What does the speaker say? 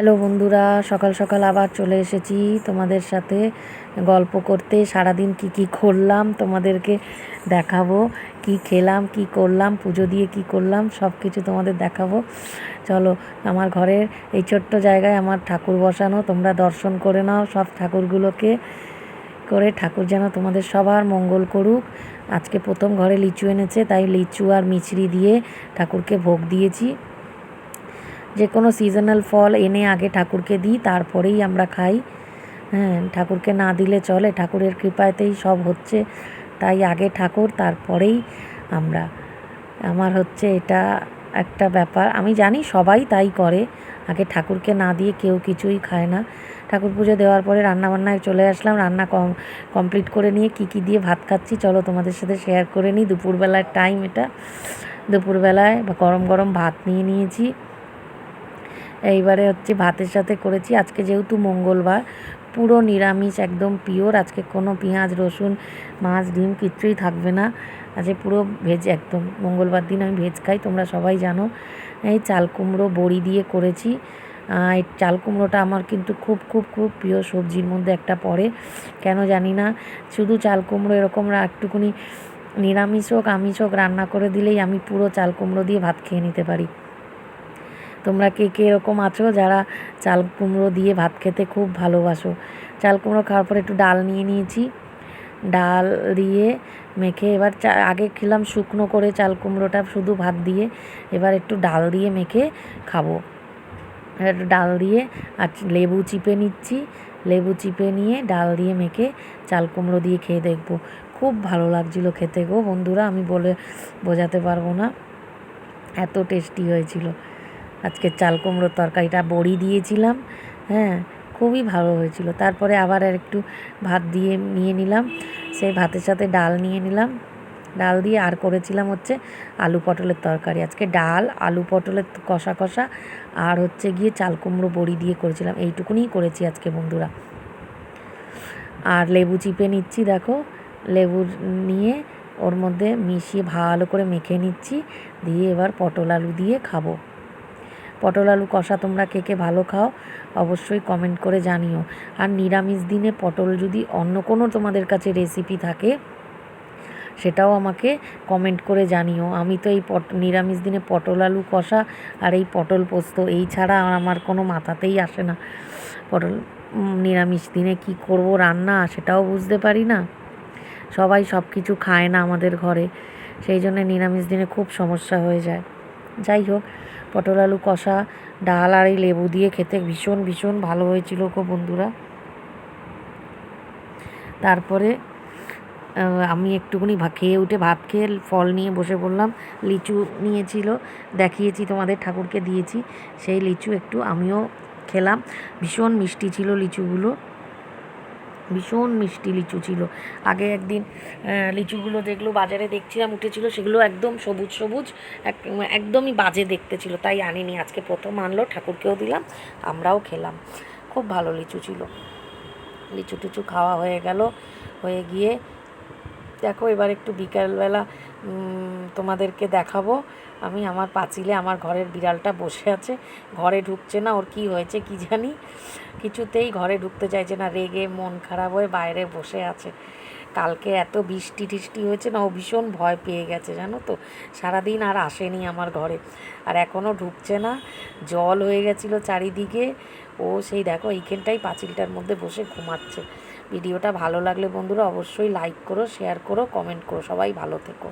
Hello বন্ধুরা, সকাল সকাল আবার চলে এসেছি তোমাদের সাথে গল্প করতে। সারাদিন কি কি করলাম তোমাদেরকে দেখাবো, কি খেলাম, কি করলাম, পুজো দিয়ে কি করলাম, সব কিছু তোমাদের দেখাবো। চলো, আমার ঘরের এই ছোট্ট জায়গায় আমার ঠাকুর বসানো, তোমরা দর্শন করে নাও সব ঠাকুরগুলোকে। করে ঠাকুর যেন তোমাদের সবার মঙ্গল করুক। আজকে প্রথম ঘরে লিচু এনেছে, তাই লিচু আর মিছরি দিয়ে ঠাকুরকে ভোগ দিয়েছি। যে কোনো সিজনাল ফল এনে আগে ঠাকুরকে দিই, তারপরেই আমরা খাই। হ্যাঁ, ঠাকুরকে না দিলে চলে? ঠাকুরের কৃপাতেই সব হচ্ছে, তাই আগে ঠাকুর, তারপরেই আমরা। আমার হচ্ছে এটা একটা ব্যাপার, আমি জানি সবাই তাই করে, আগে ঠাকুরকে না দিয়ে কেউ কিছুই খায় না। ঠাকুর পুজো দেওয়ার পরে রান্নাবান্নায় চলে আসলাম। রান্না কমপ্লিট করে নিয়ে কী দিয়ে ভাত খাচ্ছি চলো তোমাদের সাথে শেয়ার করে নিই। দুপুরবেলার টাইম এটা, দুপুরবেলায় গরম গরম ভাত নিয়ে নিয়েছি। এইবারে হচ্ছে ভাতের সাথে করেছি, আজকে যেহেতু মঙ্গলবার, পুরো নিরামিষ, একদম পিওর। আজকে কোনো পেঁয়াজ রসুন মাছ ডিম কিচ্ছুই থাকবে না, আজকে পুরো ভেজ। একদম মঙ্গলবার দিন আমি ভেজ খাই, তোমরা সবাই জানো। এই চাল কুমড়ো বড়ি দিয়ে করেছি। এই চাল কুমড়োটা আমার কিন্তু খুব খুব খুব প্রিয় সবজির মধ্যে একটা পড়ে, কেন জানি না। শুধু চাল কুমড়ো এরকম একটুখানি নিরামিষ হোক আমিষ হোক রান্না করে দিলেই আমি পুরো চাল কুমড়ো দিয়ে ভাত খেয়ে নিতে পারি। তোমরা কে কে এরকম আছো যারা চাল কুমড়ো দিয়ে ভাত খেতে খুব ভালোবাসো? চাল কুমড়ো খাওয়ার পরে একটু ডাল নিয়ে নিয়েছি, ডাল দিয়ে মেখে এবার আগে খেলাম শুকনো করে চাল কুমড়োটা শুধু ভাত দিয়ে, এবার একটু ডাল দিয়ে মেখে খাবো। একটু ডাল দিয়ে আর লেবু চিপে নিচ্ছি, লেবু চিপে নিয়ে ডাল দিয়ে মেখে চাল কুমড়ো দিয়ে খেয়ে দেখবো। খুব ভালো লাগছিলো খেতে গো বন্ধুরা, আমি বলে বোঝাতে পারবো না, এত টেস্টি হয়েছিল আজকের চাল কুমড়োর তরকারিটা। বড়ি দিয়েছিলাম, হ্যাঁ, খুবই ভালো হয়েছিল। তারপরে আবার আর একটু ভাত দিয়ে নিয়ে নিলাম, সেই ভাতের সাথে ডাল নিয়ে নিলাম, ডাল দিয়ে আর করেছিলাম হচ্ছে আলু পটলের তরকারি। আজকে ডাল আলু পটলের কষা কষা আর হচ্ছে গিয়ে চাল কুমড়ো বড়ি দিয়ে করেছিলাম, এইটুকুনিই করেছি আজকে বন্ধুরা। আর লেবু চিপে নিচ্ছি, দেখো লেবু নিয়ে ওর মধ্যে মিশিয়ে ভালো করে মেখে নিচ্ছি, দিয়ে এবার পটল আলু দিয়ে খাবো। পটল আলু কষা তোমরা কে কে ভালো খাও অবশ্যই কমেন্ট করে জানিও। আর নিরামিষ দিনে পটল যদি অন্য কোনো তোমাদের কাছে রেসিপি থাকে সেটাও আমাকে কমেন্ট করে জানিও। আমি তো এই নিরামিষ দিনে পটল আলু কষা আর এই পটল পোস্ত, এই ছাড়া আমার কোনো মাথাতেই আসে না। পটল নিরামিষ দিনে কি করব রান্না সেটাও বুঝতে পারি না। সবাই সব কিছু খায় না আমাদের ঘরে, সেই জন্য নিরামিষ দিনে খুব সমস্যা হয়ে যায়। যাই হোক, পটল আলু কষা ডাল আর এই লেবু দিয়ে খেতে ভীষণ ভীষণ ভালো হয়েছিল গো বন্ধুরা। তারপরে আমি একটুখানি খেয়ে উঠে ভাত খেয়ে ফল নিয়ে বসে পড়লাম। লিচু নিয়েছিল, দেখিয়েছি তোমাদের, ঠাকুরকে দিয়েছি, সেই লিচু একটু আমিও খেলাম। ভীষণ মিষ্টি ছিল লিচুগুলো, ভীষণ মিষ্টি লিচু ছিল। আগে একদিন লিচুগুলো যেগুলো বাজারে দেখছিলাম উঠেছিল, সেগুলো একদম সবুজ সবুজ, একদমই বাজে দেখতে ছিল, তাই আনিনি। আজকে প্রথম আনলো, ঠাকুরকেও দিলাম, আমরাও খেলাম। খুব ভালো লিচু ছিল। লিচু টিচু খাওয়া হয়ে গেল, হয়ে গিয়ে দেখো এবার একটু বিকালবেলা তোমাদেরকে দেখাবো। আমি আমার পাঁচিলে আমার ঘরের বিড়ালটা বসে আছে, ঘরে ঢুকছে না, ওর কি হয়েছে কি জানি, কিছুতেই ঘরে ঢুকতে চাইছে না, রেগে মন খারাপ হয়ে বাইরে বসে আছে। কালকে এত বৃষ্টি টিষ্টি হয়েছে না, ও ভীষণ ভয় পেয়ে গেছে জানো তো, সারাদিন আর আসেনি আমার ঘরে, আর এখনও ঢুকছে না, জল হয়ে গেছিলো চারিদিকে। ও সেই দেখো এইখানটাই পাঁচিলটার মধ্যে বসে ঘুমাচ্ছে। ভিডিওটা ভালো লাগলে বন্ধুরা অবশ্যই লাইক করো, শেয়ার করো, কমেন্ট করো। সবাই ভালো থেকো।